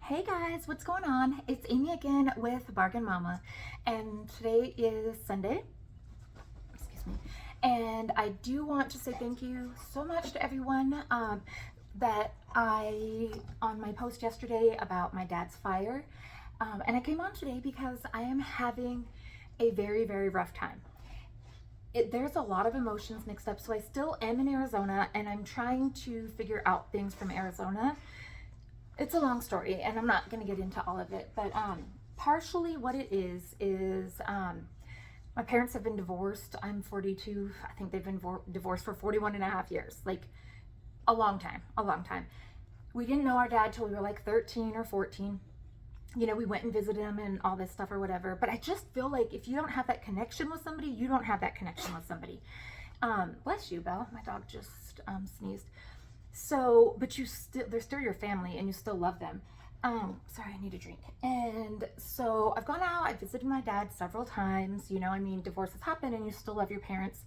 Hey guys, what's going on? It's Amy again with Bargain Mama, and today is Sunday. Excuse me. And I do want to say thank you so much to everyone that on my post yesterday about my dad's fire. And I came on today because I am having a very, very rough time. There's a lot of emotions mixed up, so I still am in Arizona and I'm trying to figure out things from Arizona. It's a long story and I'm not going to get into all of it, but partially what it is my parents have been divorced. I'm 42. I think they've been divorced for 41 and a half years, like a long time. We didn't know our dad till we were like 13 or 14. You know, we went and visited him and all this stuff or whatever, but I just feel like if you don't have that connection with somebody, you don't have that connection with somebody. Bless you, Belle. My dog just sneezed. So, but they're still your family and you still love them. Sorry, I need a drink. And so I've gone out, I visited my dad several times. You know, I mean, divorces happen and you still love your parents.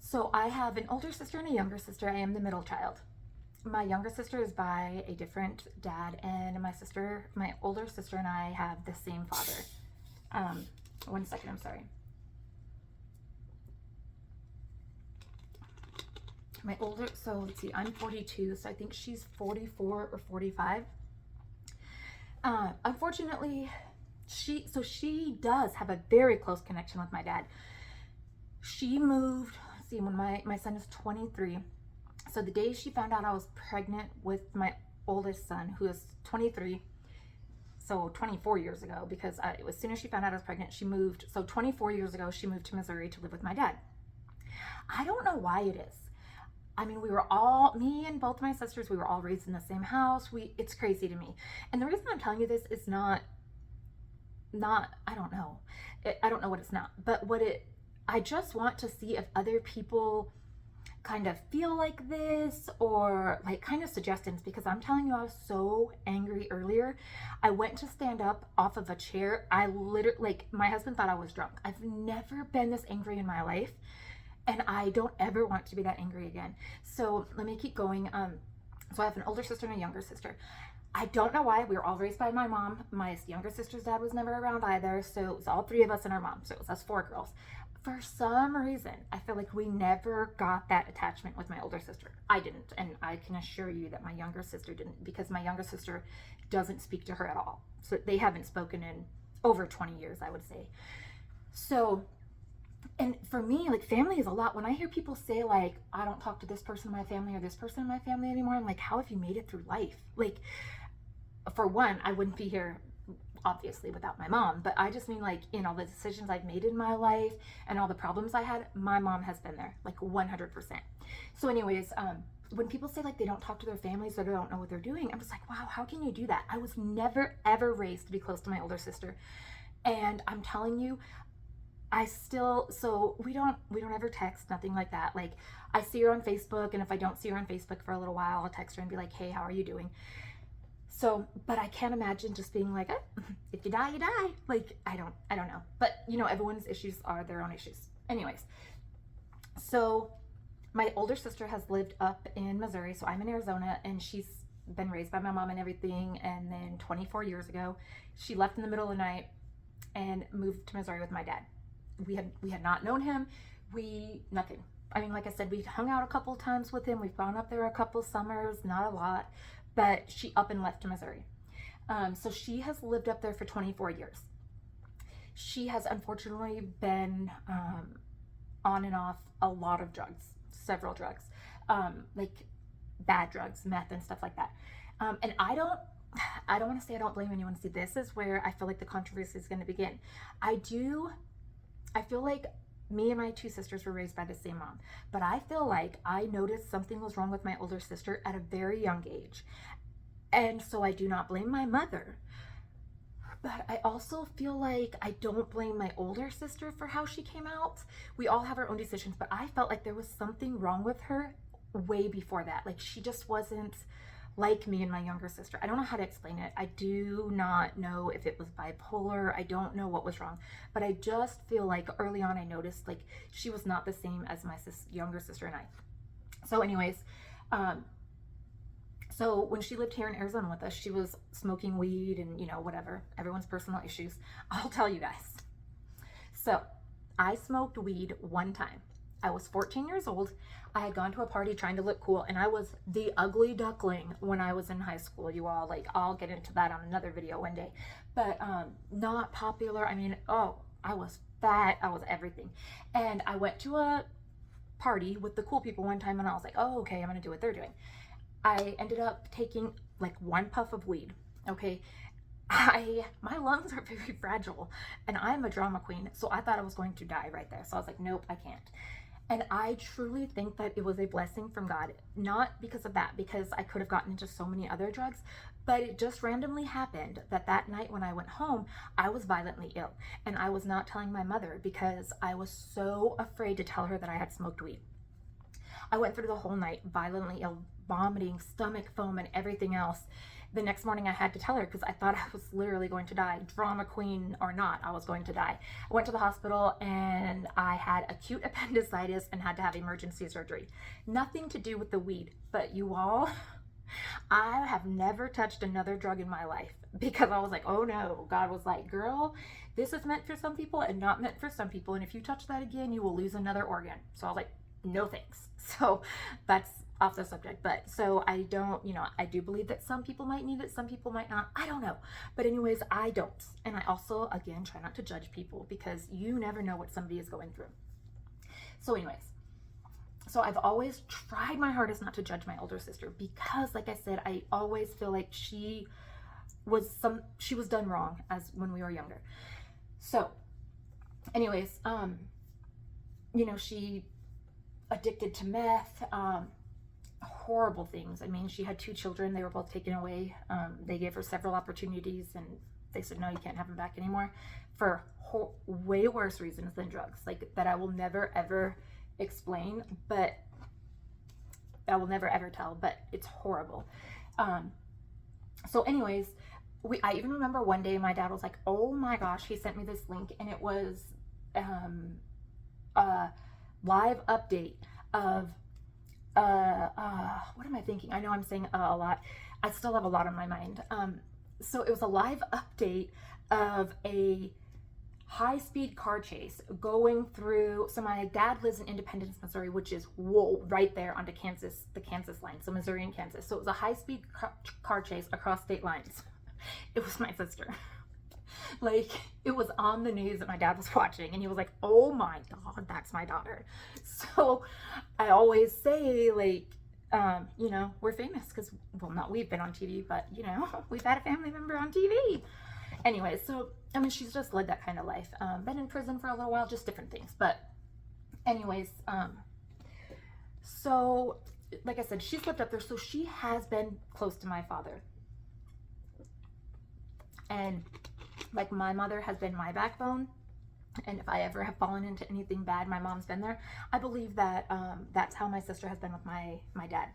So I have an older sister and a younger sister. I am the middle child. My younger sister is by a different dad, and my older sister and I have the same father. One second, I'm sorry. So let's see, I'm 42, so I think she's 44 or 45. Unfortunately, she does have a very close connection with my dad. She moved, let's see, when my son is 23. So the day she found out I was pregnant with my oldest son, who is 23, so 24 years ago, because as soon as she found out I was pregnant, she moved. So 24 years ago, she moved to Missouri to live with my dad. I don't know why it is. I mean, me and both my sisters, we were all raised in the same house. It's crazy to me. And the reason I'm telling you this is not, I don't know. I don't know what it's not, but I just want to see if other people kind of feel like this, or like kind of suggestions, because I'm telling you, I was so angry earlier. I went to stand up off of a chair. I literally, like, my husband thought I was drunk. I've never been this angry in my life. And I don't ever want to be that angry again. So let me keep going. So I have an older sister and a younger sister. I don't know why. We were all raised by my mom. My younger sister's dad was never around either. So it was all three of us and our mom. So it was us four girls. For some reason, I feel like we never got that attachment with my older sister. I didn't. And I can assure you that my younger sister didn't, because my younger sister doesn't speak to her at all. So they haven't spoken in over 20 years, I would say. So, and for me, like, family is a lot. When I hear people say, like, I don't talk to this person in my family or this person in my family anymore, I'm like, how have you made it through life? Like, for one, I wouldn't be here, obviously, without my mom. But I just mean, like, in all the decisions I've made in my life and all the problems I had, my mom has been there, like, 100%. So anyways, when people say, like, they don't talk to their families or they don't know what they're doing, I'm just like, wow, how can you do that? I was never, ever raised to be close to my older sister. And I'm telling you, so we don't ever text, nothing like that. Like, I see her on Facebook, and if I don't see her on Facebook for a little while, I'll text her and be like, hey, how are you doing? So, but I can't imagine just being like, if you die, you die. Like, I don't know. But, you know, everyone's issues are their own issues. Anyways, so my older sister has lived up in Missouri, so I'm in Arizona, and she's been raised by my mom and everything. And then 24 years ago, she left in the middle of the night and moved to Missouri with my dad. We had not known him. Nothing. I mean, like I said, we hung out a couple times with him. We've gone up there a couple summers, not a lot, but she up and left to Missouri. So she has lived up there for 24 years. She has unfortunately been on and off a lot of drugs, several drugs, like bad drugs, meth and stuff like that. And I don't want to say I don't blame anyone. See, this is where I feel like the controversy is going to begin. I feel like me and my two sisters were raised by the same mom, but I feel like I noticed something was wrong with my older sister at a very young age. And so I do not blame my mother, but I also feel like I don't blame my older sister for how she came out. We all have our own decisions, but I felt like there was something wrong with her way before that. Like, she just wasn't like me and my younger sister. I don't know how to explain it. I do not know if it was bipolar. I don't know what was wrong, but I just feel like early on I noticed, like, she was not the same as my younger sister and I. So anyways, So when she lived here in Arizona with us, she was smoking weed and, you know, whatever, everyone's personal issues. I'll tell you guys. So I smoked weed one time. I was 14 years old. I had gone to a party trying to look cool, and I was the ugly duckling when I was in high school. You all, like, I'll get into that on another video one day. But not popular. I mean, oh, I was fat. I was everything. And I went to a party with the cool people one time, and I was like, oh, okay, I'm gonna do what they're doing. I ended up taking like one puff of weed. Okay, my lungs are very fragile, and I'm a drama queen, so I thought I was going to die right there. So I was like, nope, I can't. And I truly think that it was a blessing from God, not because of that, because I could have gotten into so many other drugs, but it just randomly happened that that night when I went home, I was violently ill, and I was not telling my mother because I was so afraid to tell her that I had smoked weed. I went through the whole night violently ill, vomiting, stomach foam, and everything else. The next morning I had to tell her because I thought I was literally going to die. Drama queen or not, I was going to die. I went to the hospital and I had acute appendicitis and had to have emergency surgery. Nothing to do with the weed, but you all, I have never touched another drug in my life because I was like, oh no. God was like, girl, this is meant for some people and not meant for some people. And if you touch that again, you will lose another organ. So I was like, no thanks. So that's off the subject. But so I don't, you know, I do believe that some people might need it, some people might not. I don't know. But anyways, I don't. And I also, again, try not to judge people because you never know what somebody is going through. So anyways, so I've always tried my hardest not to judge my older sister because, like I said, I always feel like she was done wrong as when we were younger. So anyways, you know, she addicted to meth, horrible things. I mean, she had 2 children. They were both taken away. They gave her several opportunities and they said, no, you can't have them back anymore for way worse reasons than drugs, like that I will never ever explain, but I will never ever tell, but it's horrible. So anyways, I even remember one day my dad was like, oh my gosh, he sent me this link and it was live update of what am I thinking? I know I'm saying a lot. I still have a lot on my mind. So it was a live update of a high-speed car chase going through. So my dad lives in Independence, Missouri, which is right there onto Kansas, the Kansas line. So Missouri and Kansas. So it was a high-speed car chase across state lines. It was my sister. Like, it was on the news that my dad was watching, and he was like, oh my God, that's my daughter. So I always say, like, you know, we're famous because, well, not we've been on TV, but, you know, we've had a family member on TV. Anyway, so, I mean, she's just led that kind of life. Been in prison for a little while, just different things. But anyways, so, like I said, she's lived up there, so she has been close to my father. And like, my mother has been my backbone, and if I ever have fallen into anything bad, my mom's been there. I believe that that's how my sister has been with my dad.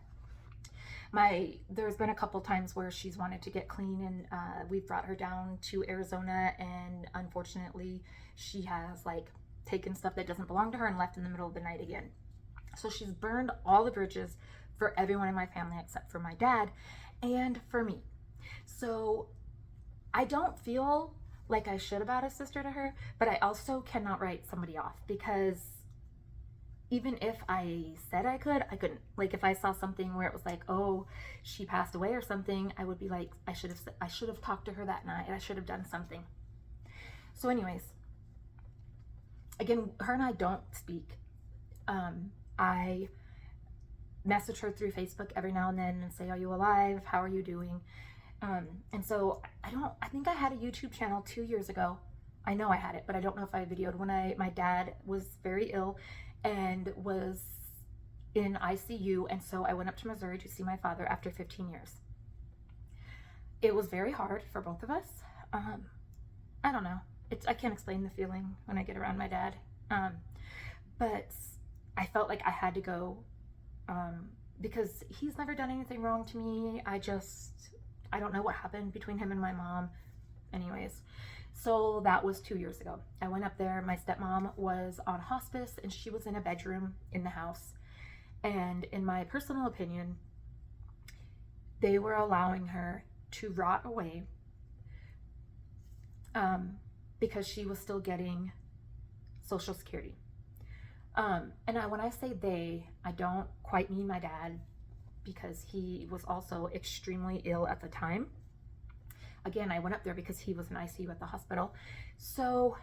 There's been a couple times where she's wanted to get clean, and we've brought her down to Arizona, and unfortunately she has like taken stuff that doesn't belong to her and left in the middle of the night again. So she's burned all the bridges for everyone in my family except for my dad and for me. So I don't feel like I should about a sister to her, but I also cannot write somebody off, because even if I said I could, I couldn't. Like, if I saw something where it was like, oh, she passed away or something, I would be like, I should have talked to her that night. I should have done something. So anyways, again, her and I don't speak. I message her through Facebook every now and then and say, are you alive? How are you doing? And so I think I had a YouTube channel 2 years ago. I know I had it, but I don't know if I videoed when my dad was very ill and was in ICU. And so I went up to Missouri to see my father after 15 years. It was very hard for both of us. I don't know. I can't explain the feeling when I get around my dad. But I felt like I had to go, because he's never done anything wrong to me. I don't know what happened between him and my mom. Anyways, so that was 2 years ago. I went up there. My stepmom was on hospice, and she was in a bedroom in the house. And in my personal opinion, they were allowing her to rot away because she was still getting Social Security. When I say they, I don't quite mean my dad, because he was also extremely ill at the time. Again, I went up there because he was in ICU at the hospital. So,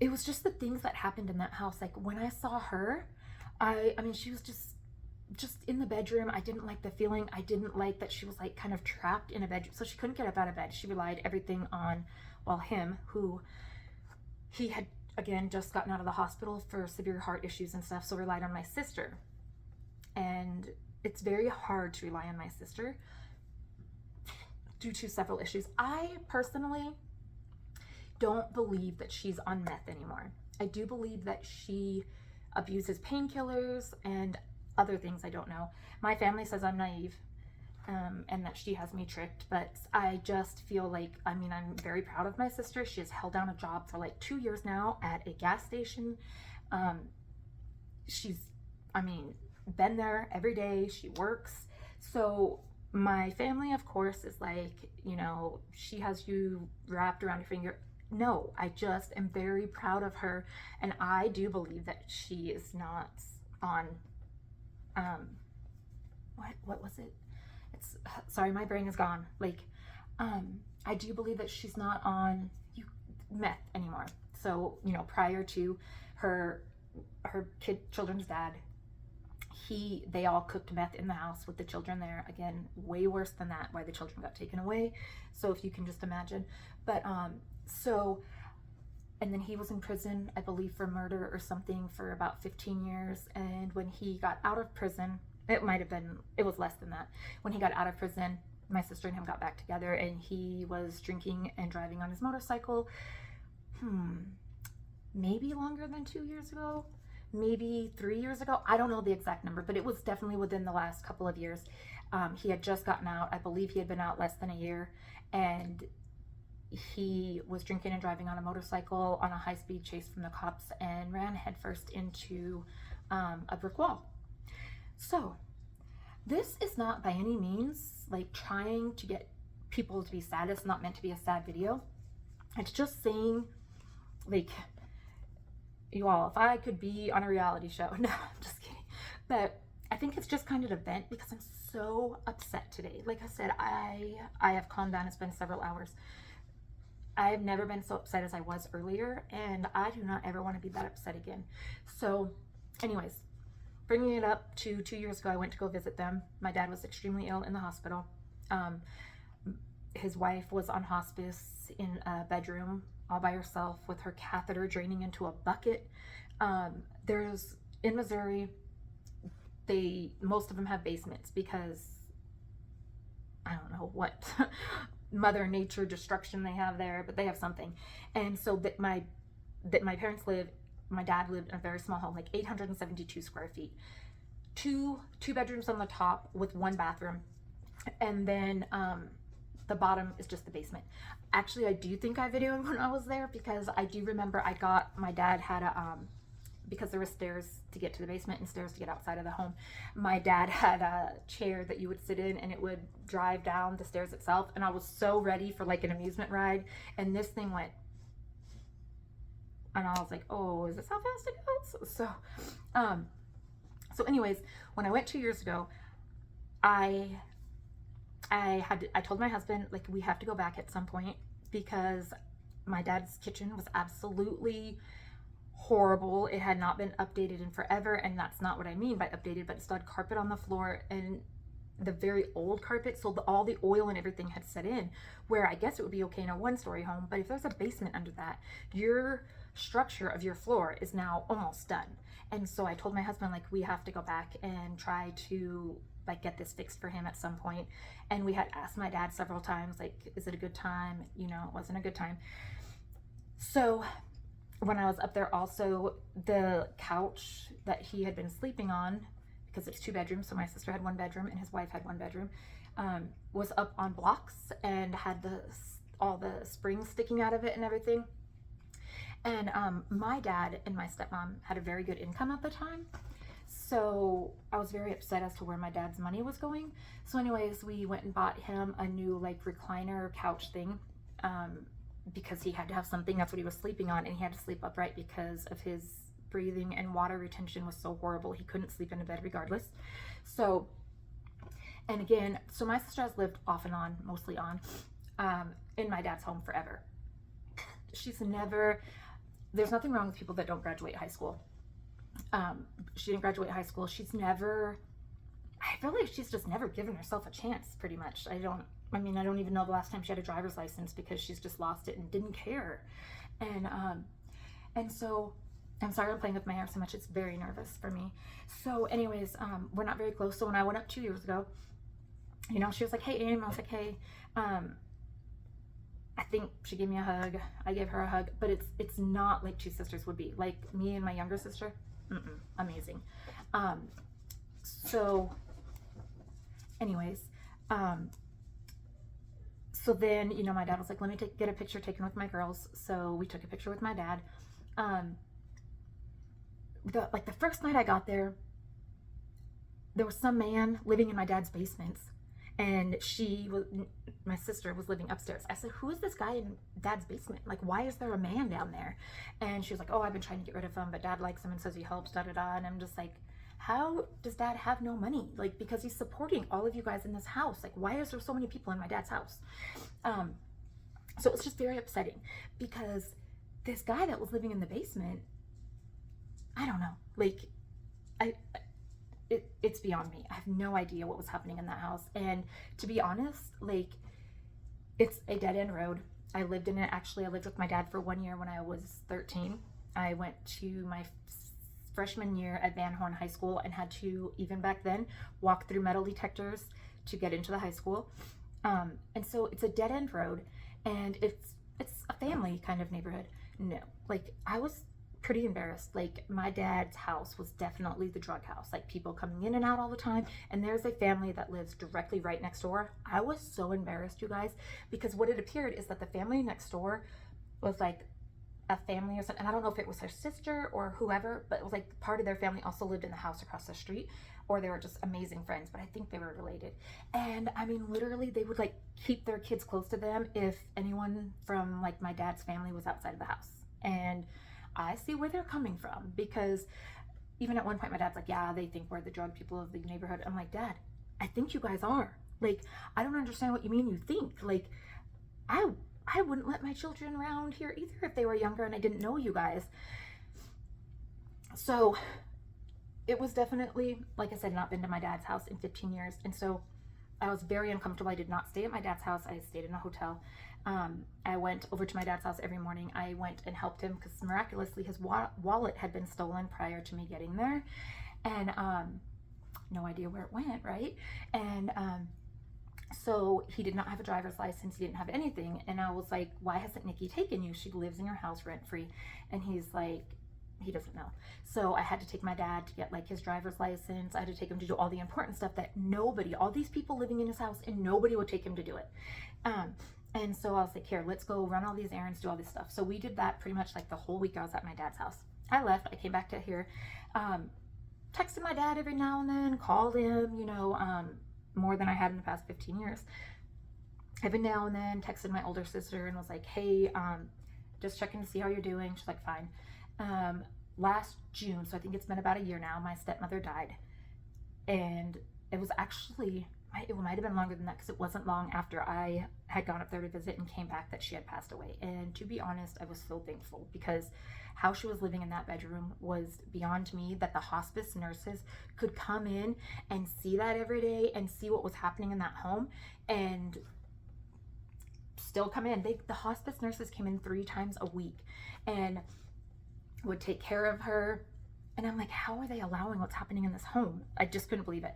it was just the things that happened in that house. Like when I saw her, I mean, she was just in the bedroom. I didn't like the feeling. I didn't like that she was like kind of trapped in a bedroom. So she couldn't get up out of bed. She relied everything on, well, him, who he had, again, just gotten out of the hospital for severe heart issues and stuff. So relied on my sister. And it's very hard to rely on my sister due to several issues. I personally don't believe that she's on meth anymore. I do believe that she abuses painkillers and other things I don't know. My family says I'm naive, and that she has me tricked, but I just feel like, I mean, I'm very proud of my sister. She has held down a job for like 2 years now at a gas station. She's, I mean, been there every day. She works. So my family, of course, is like, you know, she has you wrapped around your finger. No, I just am very proud of her, and I do believe that she is not on, what was it? It's, sorry, my brain is gone. Like, I do believe that she's not on meth anymore. So, you know, prior to her children's dad, they all cooked meth in the house with the children there. Again, way worse than that, why the children got taken away. So if you can just imagine. But, and then he was in prison, I believe, for murder or something for about 15 years. And when he got out of prison, it was less than that. When he got out of prison, my sister and him got back together, and he was drinking and driving on his motorcycle, maybe longer than 2 years ago, maybe 3 years ago. I don't know the exact number, but it was definitely within the last couple of years. He had just gotten out. I believe he had been out less than a year, and he was drinking and driving on a motorcycle on a high-speed chase from the cops and ran headfirst into a brick wall. So this is not by any means like trying to get people to be sad. It's not meant to be a sad video. It's just saying, like, you all, if I could be on a reality show. No, I'm just kidding. But I think it's just kind of an event because I'm so upset today. Like I said, I have calmed down. It's been several hours. I've never been so upset as I was earlier, and I do not ever want to be that upset again. So anyways, bringing it up to 2 years ago, I went to go visit them. My dad was extremely ill in the hospital. His wife was on hospice in a bedroom all by herself with her catheter draining into a bucket. In Missouri, most of them have basements because I don't know what Mother Nature destruction they have there, but they have something. And so that my parents my dad lived in a very small home, like 872 square feet, two bedrooms on the top with one bathroom, and then the bottom is just the basement. Actually, I do think I videoed when I was there because I do remember my dad had because there were stairs to get to the basement and stairs to get outside of the home. My dad had a chair that you would sit in and it would drive down the stairs itself. And I was so ready for like an amusement ride. And this thing went, and I was like, oh, is this how fast it goes? So anyways, when I went 2 years ago, I told my husband, like, we have to go back at some point because my dad's kitchen was absolutely horrible. It had not been updated in forever, and that's not what I mean by updated, but it still had carpet on the floor and the very old carpet, so all the oil and everything had set in, where I guess it would be okay in a one-story home, but if there's a basement under that, your structure of your floor is now almost done. And so I told my husband, like, we have to go back and try to like get this fixed for him at some point. And we had asked my dad several times, like, is it a good time? You know, it wasn't a good time. So when I was up there, also the couch that he had been sleeping on, because it's 2 bedrooms, so my sister had 1 bedroom and his wife had 1 bedroom, was up on blocks and had all the springs sticking out of it and everything. And my dad and my stepmom had a very good income at the time, So I was very upset as to where my dad's money was going. So anyways, we went and bought him a new like recliner couch thing, because he had to have something. That's what he was sleeping on, and he had to sleep upright because of his breathing and water retention was so horrible. He couldn't sleep in a bed regardless. So, and again, so my sister has lived off and on, mostly on, in my dad's home forever. She's never, there's nothing wrong with people that don't graduate high school. She didn't graduate high school. She's never, I feel like she's just never given herself a chance, pretty much. I don't even know the last time she had a driver's license, because she's just lost it and didn't care. And so, I'm sorry I'm playing with my hair so much. It's very nervous for me. So anyways, we're not very close. So when I went up 2 years ago, you know, she was like, hey, Aim. I was like, hey, I think she gave me a hug. I gave her a hug, but it's not like two sisters would be. Like me and my younger sister, amazing. So anyways, so then, you know, my dad was like, let me get a picture taken with my girls. So we took a picture with my dad. The first night I got there, there was some man living in my dad's basement, and my sister was living upstairs. I said, who is this guy in dad's basement? Like, why is there a man down there? And she was like, oh, I've been trying to get rid of him, but dad likes him and says he helps, da da da. And I'm just like, how does dad have no money? Like, because he's supporting all of you guys in this house. Like, why is there so many people in my dad's house? So it was just very upsetting, because this guy that was living in the basement, I don't know, like, it's beyond me. I have no idea what was happening in that house. And to be honest, like, it's a dead end road. I lived in it. Actually, I lived with my dad for 1 year when I was 13. I went to my freshman year at Van Horn High School and had to, even back then, walk through metal detectors to get into the high school. And so it's a dead end road, and it's a family kind of neighborhood. No, like, I was pretty embarrassed. Like, my dad's house was definitely the drug house, like people coming in and out all the time, and there's a family that lives directly right next door. I was so embarrassed, you guys, because what it appeared is that the family next door was like a family or something, and I don't know if it was her sister or whoever, but it was like part of their family also lived in the house across the street, or they were just amazing friends, but I think they were related. And I mean, literally, they would like keep their kids close to them if anyone from like my dad's family was outside of the house. And I see where they're coming from, because even at one point my dad's like, yeah, they think we're the drug people of the neighborhood. I'm like, Dad, I think you guys are. Like, I don't understand what you mean you think. Like, I wouldn't let my children around here either if they were younger and I didn't know you guys. So it was definitely, like I said, not been to my dad's house in 15 years. And so I was very uncomfortable. I did not stay at my dad's house. I stayed in a hotel. I went over to my dad's house every morning. I went and helped him because miraculously his wallet had been stolen prior to me getting there. And no idea where it went, right? And so he did not have a driver's license. He didn't have anything. And I was like, why hasn't Nikki taken you? She lives in your house rent free. And he's like, he doesn't know. So I had to take my dad to get like his driver's license. I had to take him to do all the important stuff that all these people living in his house, and nobody would take him to do it. And so I was like, here, let's go run all these errands, do all this stuff. So we did that pretty much like the whole week I was at my dad's house. I left, I came back to here, texted my dad every now and then, called him, you know, more than I had in the past 15 years. Every now and then texted my older sister and was like, hey, just checking to see how you're doing. She's like, fine. Last June, so I think it's been about a year now, my stepmother died. And it was actually, it might have been longer than that, because it wasn't long after I had gone up there to visit and came back that she had passed away. And to be honest, I was so thankful, because how she was living in that bedroom was beyond me, that the hospice nurses could come in and see that every day and see what was happening in that home and still come in. The hospice nurses came in 3 times a week and would take care of her. And I'm like, how are they allowing what's happening in this home? I just couldn't believe it.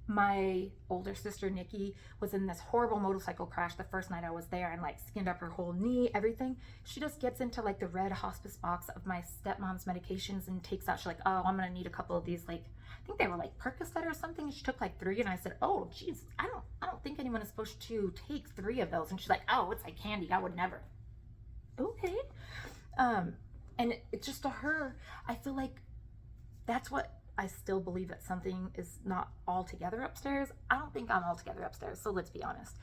My older sister, Nikki, was in this horrible motorcycle crash the first night I was there, and like skinned up her whole knee, everything. She just gets into like the red hospice box of my stepmom's medications and takes out, she's like, oh, I'm gonna need a couple of these, like, I think they were like Percocet or something. And she took like 3, and I said, oh geez, I don't think anyone is supposed to take 3 of those. And she's like, oh, it's like candy, I would never. Okay. And it's just, to her, I feel like that's what I still believe that something is not all together upstairs. I don't think I'm all together upstairs, so let's be honest.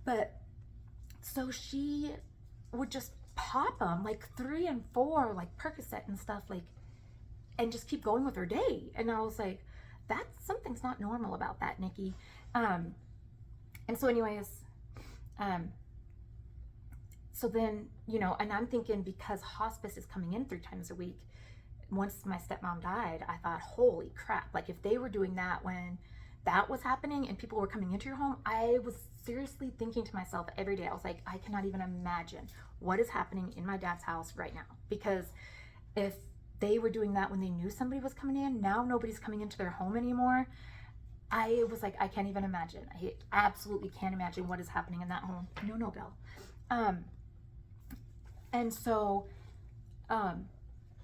But so she would just pop them like 3 and 4, like Percocet and stuff, like, and just keep going with her day. And I was like, that's something's not normal about that, Nikki. And so anyways, so then, you know, and I'm thinking, because hospice is coming in 3 times a week, once my stepmom died, I thought, holy crap, like if they were doing that when that was happening and people were coming into your home, I was seriously thinking to myself every day, I was like, I cannot even imagine what is happening in my dad's house right now. Because if they were doing that when they knew somebody was coming in, now nobody's coming into their home anymore. I was like, I can't even imagine. I absolutely can't imagine what is happening in that home. No, Bill. And so,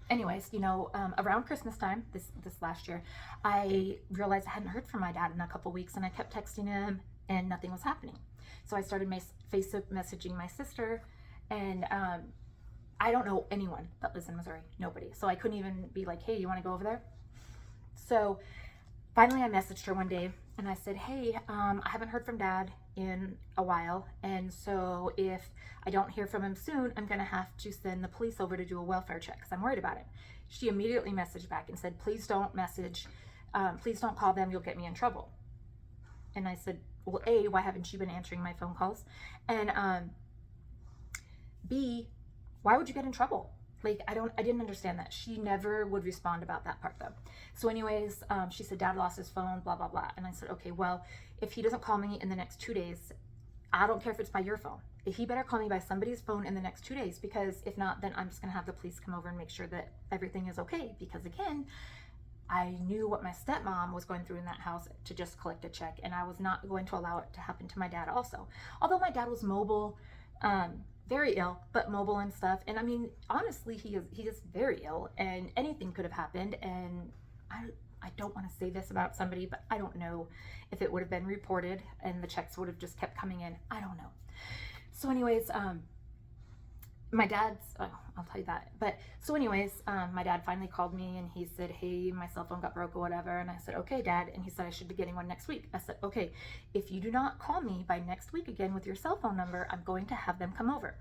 anyways, you know, around Christmas time, this last year, I realized I hadn't heard from my dad in a couple weeks, and I kept texting him and nothing was happening. So I started Facebook messaging my sister, and I don't know anyone that lives in Missouri, nobody. So I couldn't even be like, hey, you want to go over there? So finally I messaged her one day and I said, hey, I haven't heard from Dad in a while, and so if I don't hear from him soon, I'm gonna have to send the police over to do a welfare check because I'm worried about it. She immediately messaged back and said, please don't call them, you'll get me in trouble. And I said, well, A, why haven't you been answering my phone calls? And B, why would you get in trouble? Like, I didn't understand that. She never would respond about that part though. So anyways, she said, Dad lost his phone, blah, blah, blah. And I said, okay, well, if he doesn't call me in the next 2 days, I don't care if it's by your phone. If he better call me by somebody's phone in the next 2 days, because if not, then I'm just gonna have the police come over and make sure that everything is okay. Because again, I knew what my stepmom was going through in that house to just collect a check, and I was not going to allow it to happen to my dad also. Although my dad was mobile, very ill, but mobile and stuff. And I mean, honestly, he is very ill, and anything could have happened. And I don't want to say this about somebody, but I don't know if it would have been reported and the checks would have just kept coming in. I don't know. So anyways, my dad's, I'll tell you that. But so anyways, my dad finally called me and he said, hey, my cell phone got broke or whatever. And I said, okay, Dad. And he said, I should be getting one next week. I said, okay, if you do not call me by next week again with your cell phone number, I'm going to have them come over.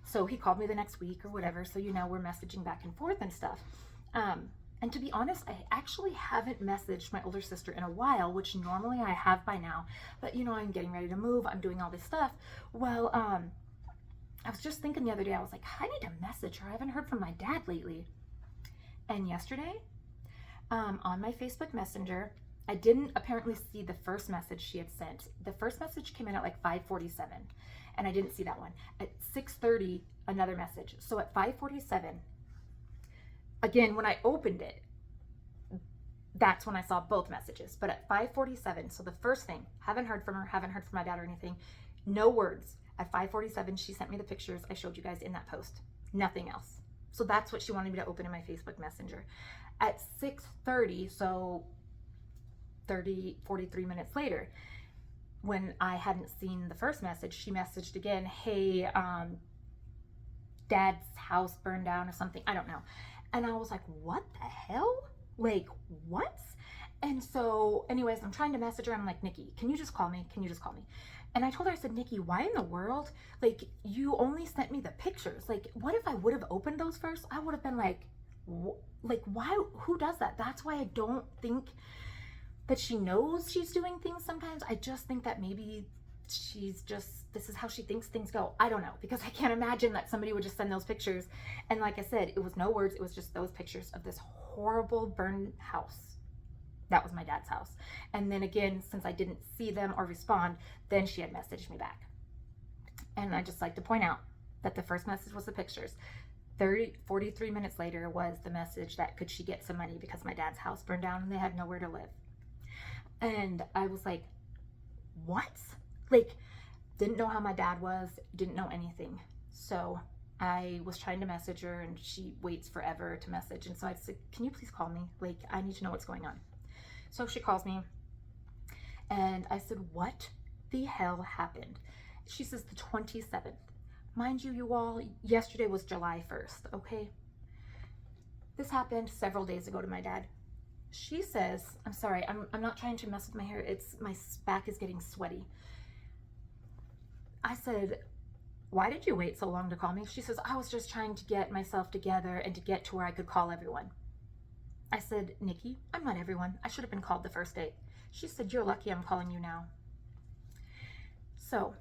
So he called me the next week or whatever. So, you know, we're messaging back and forth and stuff. And to be honest, I actually haven't messaged my older sister in a while, which normally I have by now. But, you know, I'm getting ready to move. I'm doing all this stuff. Well, I was just thinking the other day, I was like, I need to message her. I haven't heard from my dad lately. And yesterday, on my Facebook Messenger, I didn't apparently see the first message she had sent. The first message came in at like 5:47, and I didn't see that one. At 6:30, another message. So at 5:47, again, when I opened it, that's when I saw both messages. But at 5:47, so the first thing, haven't heard from her, haven't heard from my dad or anything, no words. At 5:47, she sent me the pictures I showed you guys in that post. Nothing else. So that's what she wanted me to open in my Facebook Messenger. At 6:30, so 43 minutes later, when I hadn't seen the first message, she messaged again, hey, Dad's house burned down or something. I don't know. And I was like, what the hell? Like, what? And so anyways, I'm trying to message her. I'm like, Nikki, can you just call me? Can you just call me? And I told her, I said, Nikki, why in the world? Like, you only sent me the pictures. Like, what if I would have opened those first? I would have been like, why? Who does that? That's why I don't think that she knows she's doing things sometimes. I just think that maybe she's just, this is how she thinks things go. I don't know, because I can't imagine that somebody would just send those pictures. And like I said, it was no words. It was just those pictures of this horrible burned house. That was my dad's house. And then again, since I didn't see them or respond, then she had messaged me back. And I just like to point out that the first message was the pictures. 43 minutes later was the message that could she get some money because my dad's house burned down and they had nowhere to live. And I was like, what? Like, didn't know how my dad was, didn't know anything. So I was trying to message her and she waits forever to message. And so I said, can you please call me? Like, I need to know what's going on. So she calls me and I said, what the hell happened? She says the 27th. Mind you, you all, yesterday was July 1st, okay? This happened several days ago to my dad. She says, I'm sorry, I'm not trying to mess with my hair. It's my back is getting sweaty. I said, why did you wait so long to call me? She says, I was just trying to get myself together and to get to where I could call everyone. I said, Nikki, I'm not everyone. I should have been called the first day. She said, you're lucky I'm calling you now. So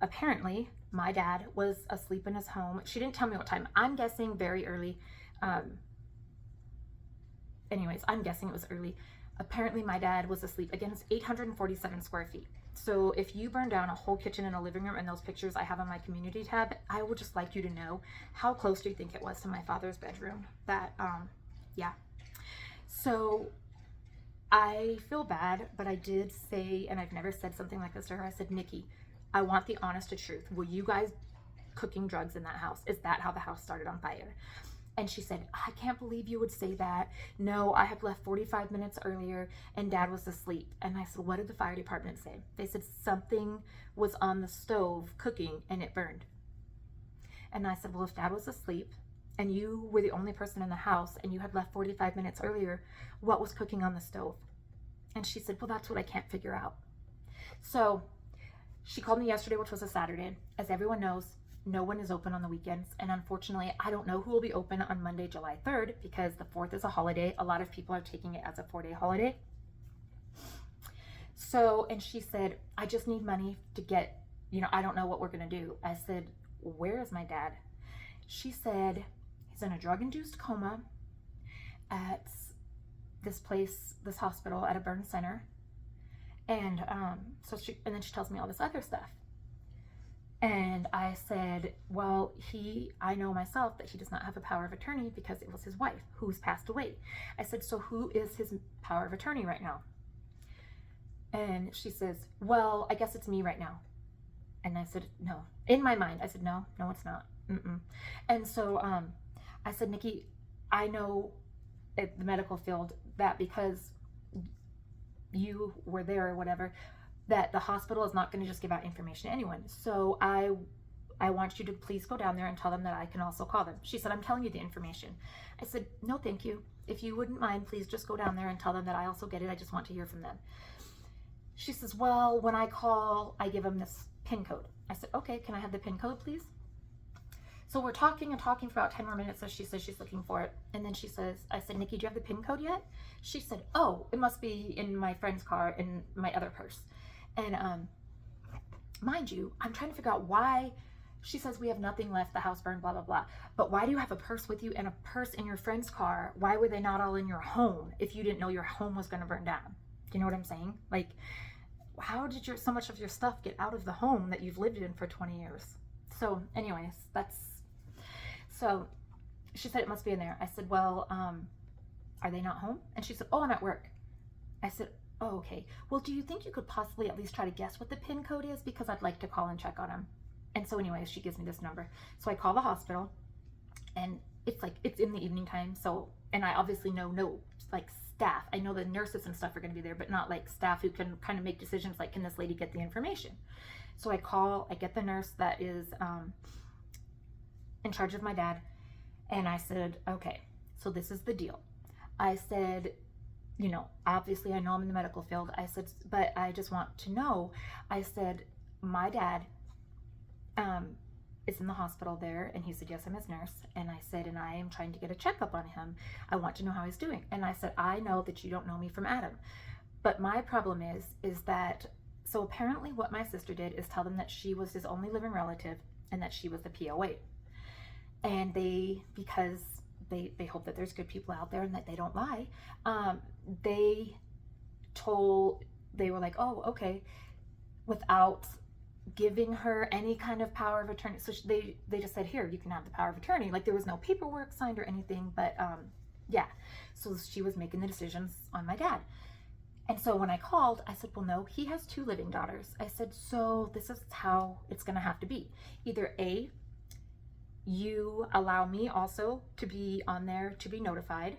apparently my dad was asleep in his home. She didn't tell me what time. I'm guessing very early. Anyways, I'm guessing it was early. Apparently my dad was asleep. Again, it's 847 square feet. So if you burn down a whole kitchen and a living room, and those pictures I have on my community tab, I would just like you to know, how close do you think it was to my father's bedroom? That, yeah. So I feel bad, but I did say, and I've never said something like this to her, I said, Nikki, I want the honest to truth. Were you guys cooking drugs in that house? Is that how the house started on fire? And she said, I can't believe you would say that. No, I had left 45 minutes earlier and Dad was asleep. And I said, what did the fire department say? They said something was on the stove cooking and it burned. And I said, well, if Dad was asleep and you were the only person in the house and you had left 45 minutes earlier, what was cooking on the stove? And she said, well, that's what I can't figure out. So she called me yesterday, which was a Saturday. As everyone knows, no one is open on the weekends. And unfortunately, I don't know who will be open on Monday, July 3rd, because the 4th is a holiday. A lot of people are taking it as a 4-day holiday. So, and she said, I just need money to get, I don't know what we're going to do. I said, where is my dad? She said, he's in a drug-induced coma at this place, this hospital at a burn center. And and then she tells me all this other stuff. And I said, well, I know myself that he does not have a power of attorney because it was his wife who's passed away. I said, so who is his power of attorney right now? And she says, well, I guess it's me right now. And I said, no. In my mind, I said, no, it's not. And so I said, Nikki, I know at the medical field that because you were there or whatever, that the hospital is not going to just give out information to anyone. So I want you to please go down there and tell them that I can also call them. She said, I'm telling you the information. I said, no, thank you. If you wouldn't mind, please just go down there and tell them that I also get it. I just want to hear from them. She says, well, when I call, I give them this PIN code. I said, okay, can I have the PIN code, please? So we're talking for about 10 more minutes as she says she's looking for it. And then she says, I said, Nikki, do you have the PIN code yet? She said, oh, it must be in my friend's car in my other purse. And mind you, I'm trying to figure out why. She says, we have nothing left, the house burned, blah, blah, blah. But why do you have a purse with you and a purse in your friend's car? Why were they not all in your home if you didn't know your home was going to burn down? Do you know what I'm saying? Like, how did so much of your stuff get out of the home that you've lived in for 20 years? So anyways, so she said it must be in there. I said, well, are they not home? And she said, oh, I'm at work. I said, oh, okay. Well, do you think you could possibly at least try to guess what the PIN code is? Because I'd like to call and check on him. And so anyways, she gives me this number. So I call the hospital and it's in the evening time. So, and I obviously know no staff. I know the nurses and stuff are going to be there, but not like staff who can kind of make decisions like, can this lady get the information? So I call, I get the nurse that is in charge of my dad. And I said, okay, so this is the deal. I said, obviously I know I'm in the medical field. I said, but I just want to know. I said, my dad is in the hospital there. And he said, yes, I'm his nurse. And I said, and I am trying to get a checkup on him. I want to know how he's doing. And I said, I know that you don't know me from Adam. But my problem is that, so apparently what my sister did is tell them that she was his only living relative and that she was the POA. And because they hope that there's good people out there and that they don't lie, they were like, oh, okay, without giving her any kind of power of attorney. So they just said, here, you can have the power of attorney. Like there was no paperwork signed or anything, but yeah. So she was making the decisions on my dad. And so when I called, I said, well, no, he has 2 living daughters. I said, so this is how it's going to have to be. Either A, you allow me also to be on there to be notified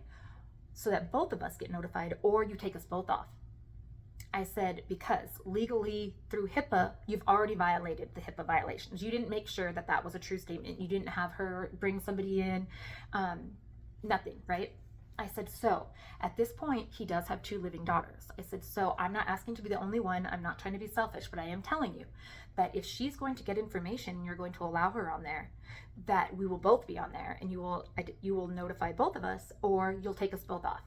so that both of us get notified, or you take us both off. I said, because legally through HIPAA, you've already violated the HIPAA violations. You didn't make sure that that was a true statement. You didn't have her bring somebody in, nothing, right? I said, so at this point, he does have 2 living daughters. I said, so I'm not asking to be the only one. I'm not trying to be selfish, but I am telling you that if she's going to get information and you're going to allow her on there, that we will both be on there, and you will notify both of us, or you'll take us both off.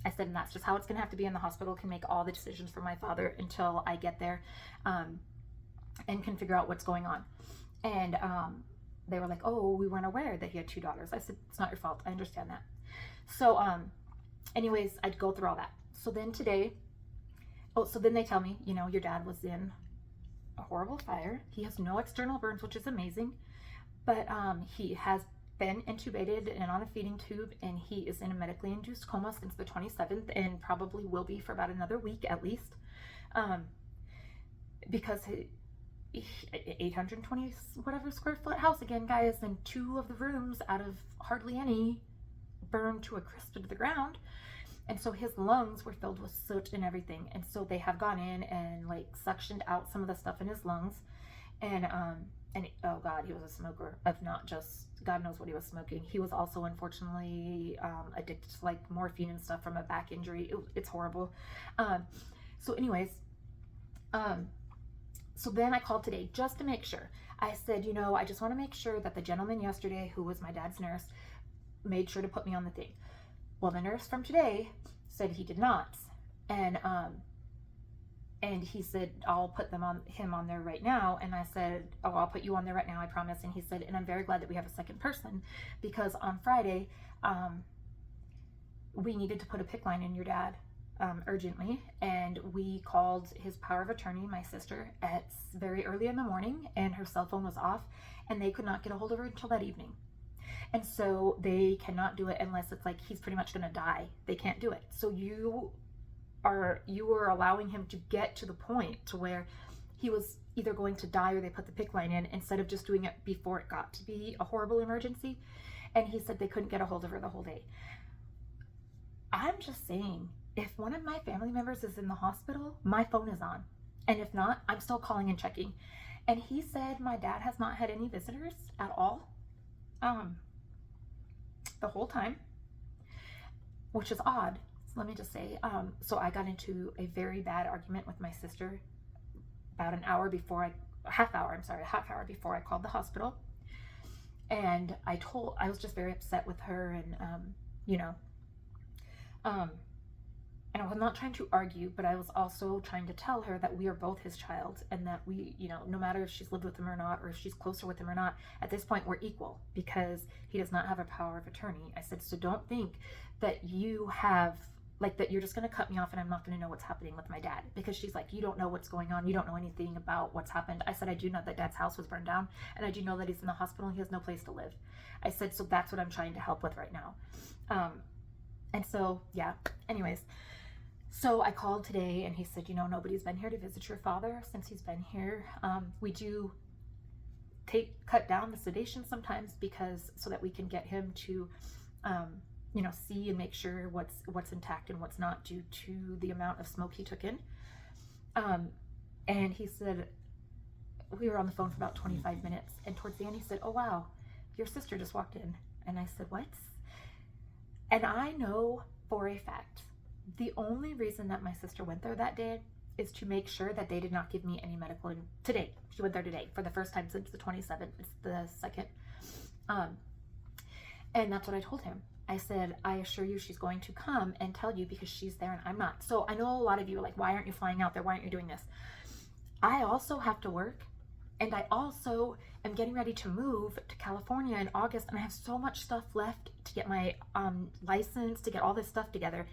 I said, and that's just how it's going to have to be, and the hospital can make all the decisions for my father until I get there, and can figure out what's going on. And they were like, oh, we weren't aware that he had 2 daughters. I said, it's not your fault. I understand that. So anyways, I'd go through all that. So then today, so then they tell me, you know, your dad was in a horrible fire. He has no external burns, which is amazing, but he has been intubated and on a feeding tube, and he is in a medically induced coma since the 27th, and probably will be for about another week at least, because 820 whatever square foot house again, guys, and 2 of the rooms out of hardly any burned to a crisp to the ground. And so his lungs were filled with soot and everything, and so they have gone in and like suctioned out some of the stuff in his lungs. And oh god, he was a smoker of not just God knows what he was smoking. He was also unfortunately addicted to like morphine and stuff from a back injury. It's horrible. So anyways, so then I called today just to make sure. I said, you know, I just want to make sure that the gentleman yesterday, who was my dad's nurse, made sure to put me on the thing. Well, the nurse from today said he did not. And he said, I'll put him on there right now. And I said, oh, I'll put you on there right now, I promise. And he said, and I'm very glad that we have a second person, because on Friday, we needed to put a PICC line in your dad urgently. And we called his power of attorney, my sister, at very early in the morning, and her cell phone was off, and they could not get a hold of her until that evening. And so they cannot do it unless it's like he's pretty much going to die. They can't do it. So you were allowing him to get to the point to where he was either going to die or they put the PICC line in, instead of just doing it before it got to be a horrible emergency. And he said they couldn't get a hold of her the whole day. I'm just saying, if one of my family members is in the hospital, my phone is on. And if not, I'm still calling and checking. And he said my dad has not had any visitors at all. The whole time, which is odd. So let me just say, so I got into a very bad argument with my sister about a half hour before I called the hospital. And I was just very upset with her, and and I was not trying to argue, but I was also trying to tell her that we are both his child, and that we, no matter if she's lived with him or not, or if she's closer with him or not, at this point we're equal, because he does not have a power of attorney. I said, so don't think that you have, like, that you're just going to cut me off and I'm not going to know what's happening with my dad. Because she's like, you don't know what's going on. You don't know anything about what's happened. I said, I do know that dad's house was burned down, and I do know that he's in the hospital and he has no place to live. I said, so that's what I'm trying to help with right now. And so, yeah, anyways. So I called today, and he said, nobody's been here to visit your father since he's been here. We do cut down the sedation sometimes, so that we can get him to, see and make sure what's intact and what's not, due to the amount of smoke he took in. And he said, we were on the phone for about 25 minutes, and towards the end he said, oh wow, your sister just walked in. And I said, what? And I know for a fact, the only reason that my sister went there that day is to make sure that they did not give me any medical today. She went there today for the first time since the 27th. It's the second. And that's what I told him. I said, I assure you she's going to come and tell you, because she's there and I'm not. So I know a lot of you are like, why aren't you flying out there? Why aren't you doing this? I also have to work. And I also am getting ready to move to California in August, and I have so much stuff left to get my license, to get all this stuff together.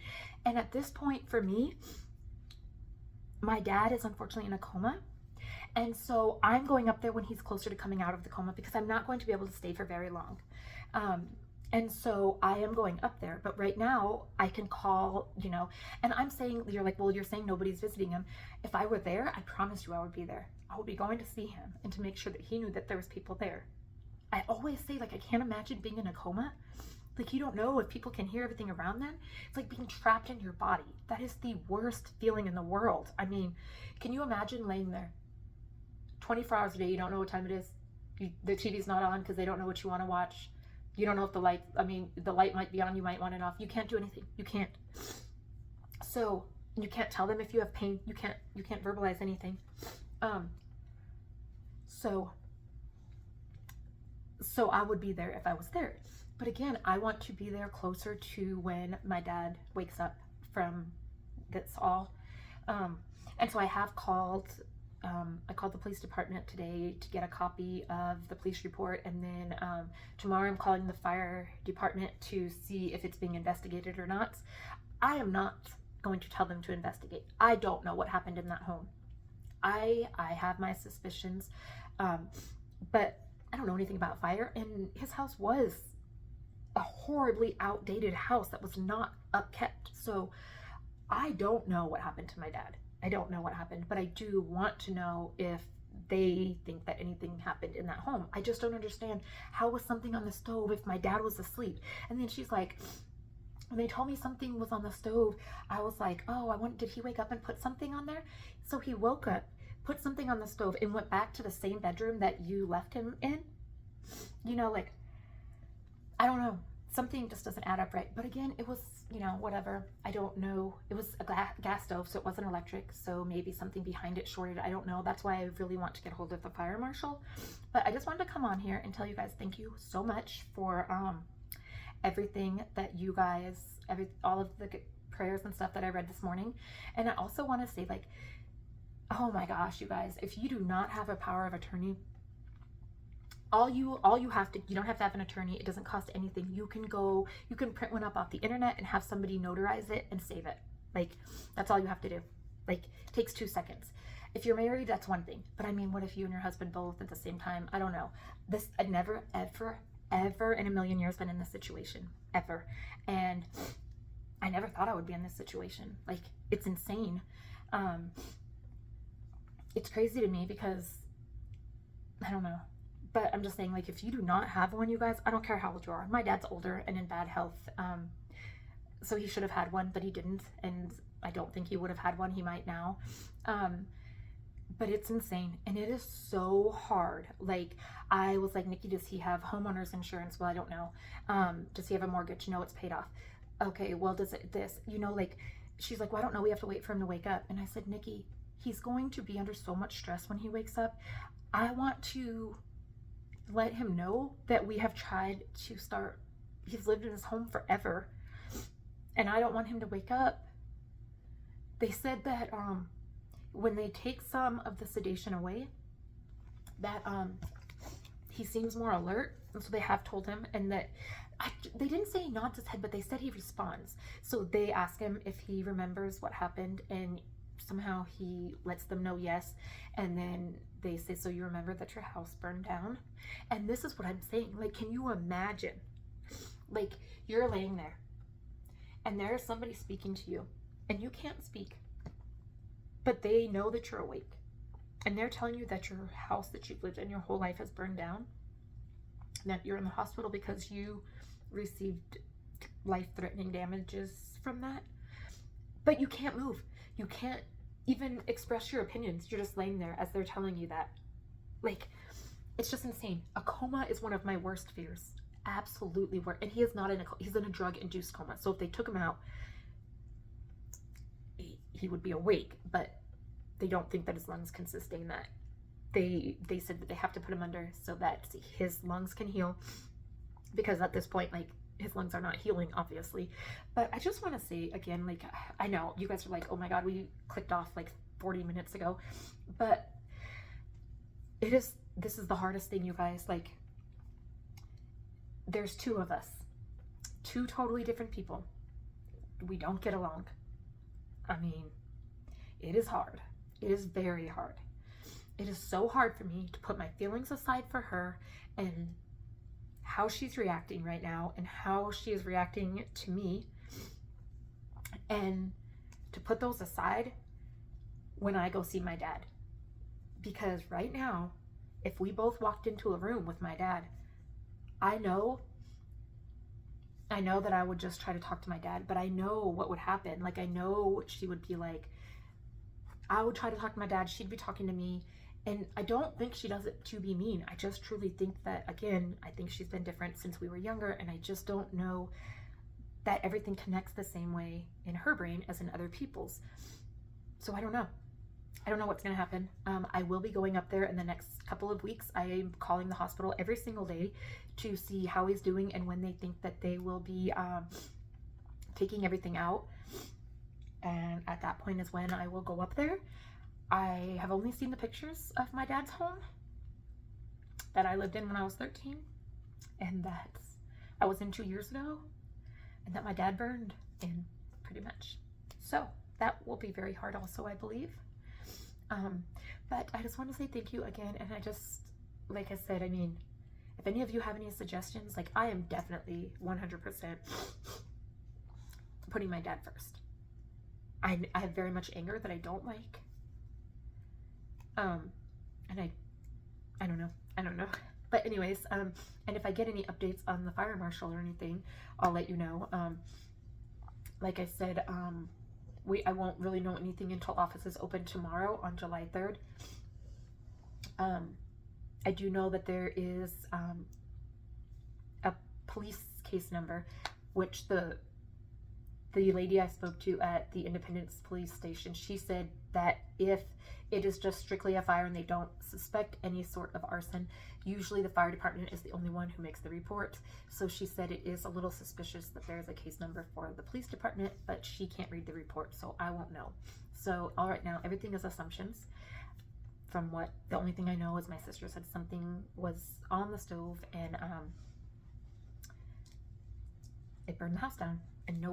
And at this point for me, my dad is unfortunately in a coma. And so I'm going up there when he's closer to coming out of the coma, because I'm not going to be able to stay for very long. And so I am going up there, but right now I can call, and I'm saying, you're like, well, you're saying nobody's visiting him. If I were there, I promise you I would be there. I would be going to see him and to make sure that he knew that there was people there. I always say, like, I can't imagine being in a coma. Like, you don't know if people can hear everything around them. It's like being trapped in your body. That is the worst feeling in the world. I mean, can you imagine laying there 24 hours a day? You don't know what time it is. The TV's not on because they don't know what you want to watch. You don't know if the light, I mean, the light might be on, you might want it off. You can't do anything. You can't. So you can't tell them if you have pain. You can't verbalize anything. So I would be there if I was there. But again, I want to be there closer to when my dad wakes up from this all. And so I have called, I called the police department today to get a copy of the police report, and then tomorrow I'm calling the fire department to see if it's being investigated or not. I am not going to tell them to investigate. I don't know what happened in that home. I have my suspicions, but I don't know anything about fire, and his house was a horribly outdated house that was not upkept. So I don't know what happened to my dad. I don't know what happened, but I do want to know if they think that anything happened in that home. I just don't understand, how was something on the stove if my dad was asleep? And then she's like, when they told me something was on the stove, I was like, oh, did he wake up and put something on there? So he woke up, put something on the stove, and went back to the same bedroom that you left him in. You know, like, I don't know. Something just doesn't add up right. But again, it was, you know, whatever. I don't know. It was a gas stove, so it wasn't electric. So maybe something behind it shorted. I don't know. That's why I really want to get hold of the fire marshal. But I just wanted to come on here and tell you guys thank you so much for everything that you guys, all of the prayers and stuff that I read this morning. And I also want to say, like, oh my gosh, you guys, if you do not have a power of attorney, all you have to, you don't have to have an attorney. It doesn't cost anything. You can print one up off the internet and have somebody notarize it and save it. Like, that's all you have to do. Like, it takes 2 seconds. If you're married, that's one thing. But I mean, what if you and your husband both at the same time? I don't know. I'd never, ever in a million years been in this situation, ever. And I never thought I would be in this situation. Like, it's insane. It's crazy to me because, I don't know. But I'm just saying, like, if you do not have one, you guys, I don't care how old you are. My dad's older and in bad health. So he should have had one, but he didn't. And I don't think he would have had one. He might now. But it's insane. And it is so hard. Like, I was like, Nikki, does he have homeowner's insurance? Well, I don't know. Does he have a mortgage? No, it's paid off. Okay, well, does it this? You know, like, she's like, well, I don't know. We have to wait for him to wake up. And I said, Nikki, he's going to be under so much stress when he wakes up. I want to let him know that we have tried to start, he's lived in his home forever, and I don't want him to wake up. They said that when they take some of the sedation away, that he seems more alert, and so they have told him, and that they didn't say he nods his head, but they said he responds. So they ask him if he remembers what happened, and somehow he lets them know yes. And then they say, so you remember that your house burned down? And this is what I'm saying. Like, can you imagine? Like, you're laying there and there's somebody speaking to you and you can't speak, but they know that you're awake, and they're telling you that your house that you've lived in your whole life has burned down, and that you're in the hospital because you received life-threatening damages from that. But you can't move. You can't even express your opinions. You're just laying there as they're telling you that. Like, it's just insane. A coma is one of my worst fears. Absolutely worst. And he is not in a, he's in a drug-induced coma. So if they took him out, he would be awake, but they don't think that his lungs can sustain that. They said that they have to put him under so that his lungs can heal, because at this point, like, his lungs are not healing, obviously. But I just want to say again, like, I know you guys are like, oh my God, we clicked off like 40 minutes ago, but this is the hardest thing, you guys. Like, there's 2 of us, 2 totally different people. We don't get along. I mean, it is hard. It is very hard. It is so hard for me to put my feelings aside for her and how she's reacting right now and how she is reacting to me, and to put those aside when I go see my dad. Because right now, if we both walked into a room with my dad, I know that I would just try to talk to my dad, but I know what would happen. Like, I know she would be like, I would try to talk to my dad, she'd be talking to me, And I don't think she does it to be mean. I just truly think that, again, I think she's been different since we were younger, and I just don't know that everything connects the same way in her brain as in other people's. So I don't know. I don't know what's going to happen. I will be going up there in the next couple of weeks. I am calling the hospital every single day to see how he's doing and when they think that they will be taking everything out. And at that point is when I will go up there. I have only seen the pictures of my dad's home that I lived in when I was 13, and that I was in 2 years ago, and that my dad burned in, pretty much. So that will be very hard also, I believe. But I just want to say thank you again, and I just, like I said, I mean, if any of you have any suggestions, like, I am definitely 100% putting my dad first. I have very much anger that I don't like. And I don't know. But anyways, and if I get any updates on the fire marshal or anything, I'll let you know. Like I said, I won't really know anything until offices open tomorrow on July 3rd. I do know that there is a police case number, which the lady I spoke to at the Independence Police Station, she said that if it is just strictly a fire and they don't suspect any sort of arson, usually the fire department is the only one who makes the report. So she said it is a little suspicious that there's a case number for the police department, but she can't read the report, so I won't know. So all right, now everything is assumptions. From what, the only thing I know is my sister said something was on the stove and it burned the house down, and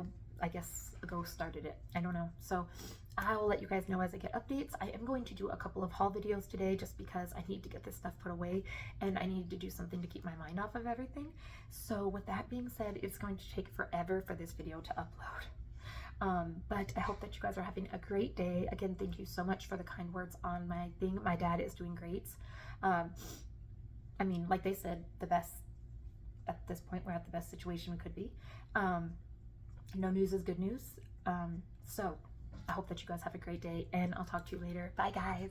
I guess a ghost started it. I don't know. So I will let you guys know as I get updates. I am going to do a couple of haul videos today just because I need to get this stuff put away and I need to do something to keep my mind off of everything. So with that being said, it's going to take forever for this video to upload. But I hope that you guys are having a great day. Again, thank you so much for the kind words on my thing. My dad is doing great. I mean, like they said, the best, at this point, we're at the best situation we could be. No news is good news. So I hope that you guys have a great day, and I'll talk to you later. Bye, guys.